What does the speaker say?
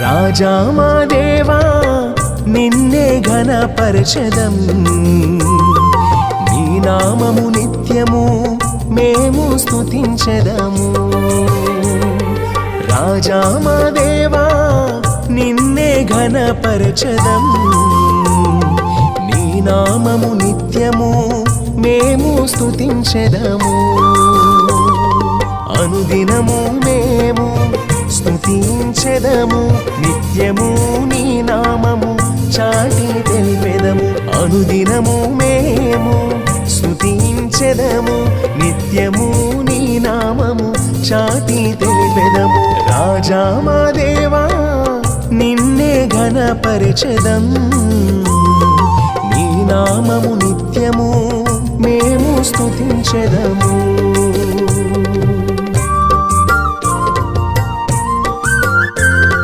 రాజా మా దేవా నిన్నే ఘనపరచెదం నీ నామము నిత్యము మేము స్తుతించెదము రాజా మా దేవా నిన్నే ఘనపరచెదం నీ నామము నిత్యము మేము స్తుతించెదము అనుదినము మేము స్తుతించెదము నిత్యము నీ నామము చాటి తెలిపెదము అనుదినము మేము స్తుతించెదము నిత్యము నీ నామము చాటి తెలిపెదము రాజా మా దేవా నిన్నే ఘనపరచెదం నీ నామము నిత్యము మేము స్తుతించెదము